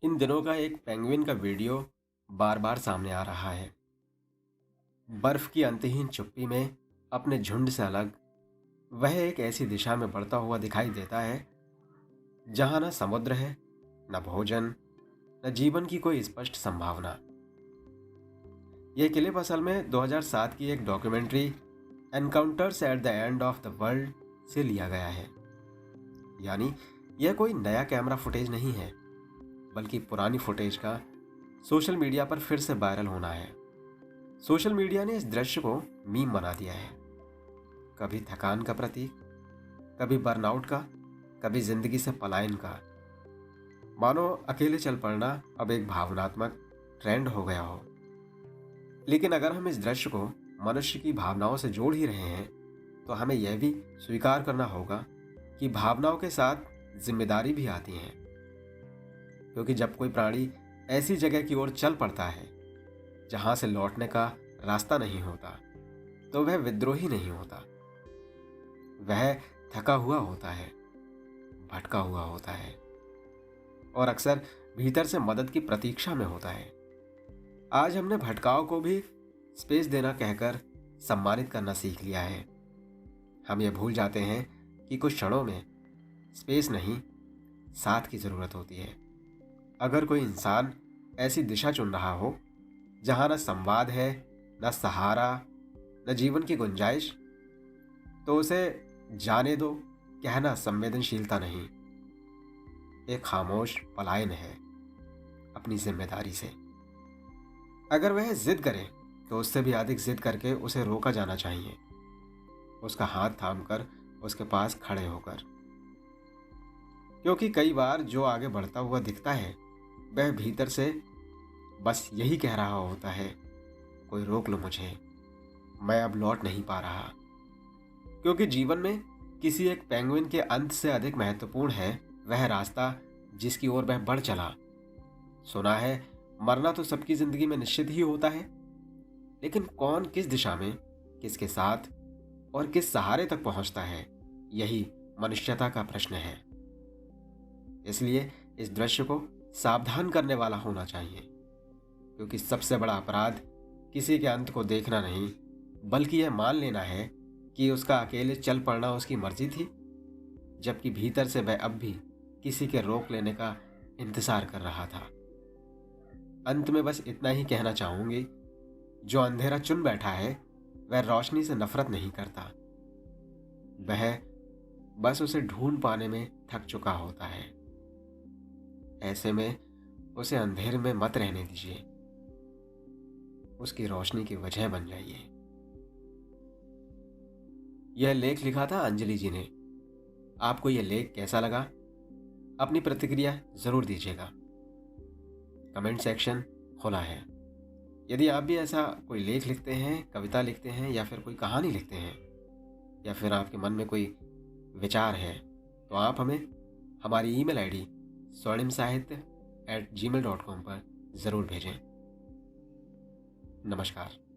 इन दिनों का एक पेंगुइन का वीडियो बार बार सामने आ रहा है। बर्फ की अंतहीन चुप्पी में अपने झुंड से अलग वह एक ऐसी दिशा में बढ़ता हुआ दिखाई देता है जहां न समुद्र है, न भोजन, न जीवन की कोई स्पष्ट संभावना। यह क्लिप असल में 2007 की एक documentary encounters at the end of the world से लिया गया है। यानी यह कोई नया कैमरा फुटेज नहीं है, बल्कि पुरानी फुटेज का सोशल मीडिया पर फिर से वायरल होना है। सोशल मीडिया ने इस दृश्य को मीम बना दिया है। कभी थकान का प्रतीक, कभी बर्नआउट का, कभी जिंदगी से पलायन का। मानो अकेले चल पड़ना अब एक भावनात्मक ट्रेंड हो गया हो। लेकिन अगर हम इस दृश्य को मनुष्य की भावनाओं से जोड़ ही रहे हैं, तो हमें यह भी स्वीकार करना होगा कि भावनाओं के साथ जिम्मेदारी भी आती है। क्योंकि जब कोई प्राणी ऐसी जगह की ओर चल पड़ता है जहां से लौटने का रास्ता नहीं होता, तो वह विद्रोही नहीं होता। वह थका हुआ होता है, भटका हुआ होता है और अक्सर भीतर से मदद की प्रतीक्षा में होता है। आज हमने भटकाव को भी स्पेस देना कहकर सम्मानित करना सीख लिया है। हम ये भूल जाते हैं कि कुछ क्षणों में स्पेस नहीं, साथ की जरूरत होती है। अगर कोई इंसान ऐसी दिशा चुन रहा हो जहां न संवाद है, न सहारा, न जीवन की गुंजाइश, तो उसे जाने दो कहना संवेदनशीलता नहीं, एक खामोश पलायन है अपनी जिम्मेदारी से। अगर वह जिद करे तो उससे भी अधिक जिद करके उसे रोका जाना चाहिए, उसका हाथ थामकर, उसके पास खड़े होकर। क्योंकि कई बार जो आगे बढ़ता हुआ दिखता है वह भीतर से बस यही कह रहा होता है, कोई रोक लो मुझे, मैं अब लौट नहीं पा रहा। क्योंकि जीवन में किसी एक पेंगुइन के अंत से अधिक महत्वपूर्ण है वह रास्ता जिसकी ओर वह बढ़ चला। सुना है मरना तो सबकी जिंदगी में निश्चित ही होता है, लेकिन कौन किस दिशा में, किसके साथ और किस सहारे तक पहुंचता है, यही मनुष्यता का प्रश्न है। इसलिए इस दृश्य को सावधान करने वाला होना चाहिए। क्योंकि सबसे बड़ा अपराध किसी के अंत को देखना नहीं, बल्कि यह मान लेना है कि उसका अकेले चल पड़ना उसकी मर्जी थी, जबकि भीतर से वह अब भी किसी के रोक लेने का इंतजार कर रहा था। अंत में बस इतना ही कहना चाहूंगी, जो अंधेरा चुन बैठा है वह रोशनी से नफरत नहीं करता, वह बस उसे ढूंढ पाने में थक चुका होता है। ऐसे में उसे अंधेरे में मत रहने दीजिए, उसकी रोशनी की वजह बन जाइए। यह लेख लिखा था अंजलि जी ने। आपको यह लेख कैसा लगा? अपनी प्रतिक्रिया जरूर दीजिएगा। कमेंट सेक्शन खुला है। यदि आप भी ऐसा कोई लेख लिखते हैं, कविता लिखते हैं या फिर कोई कहानी लिखते हैं, या फिर आपके मन में कोई विचार है, तो आप हमें हमारी ईमेल आईडी swarnimsahitya@gmail.com पर ज़रूर भेजें। नमस्कार।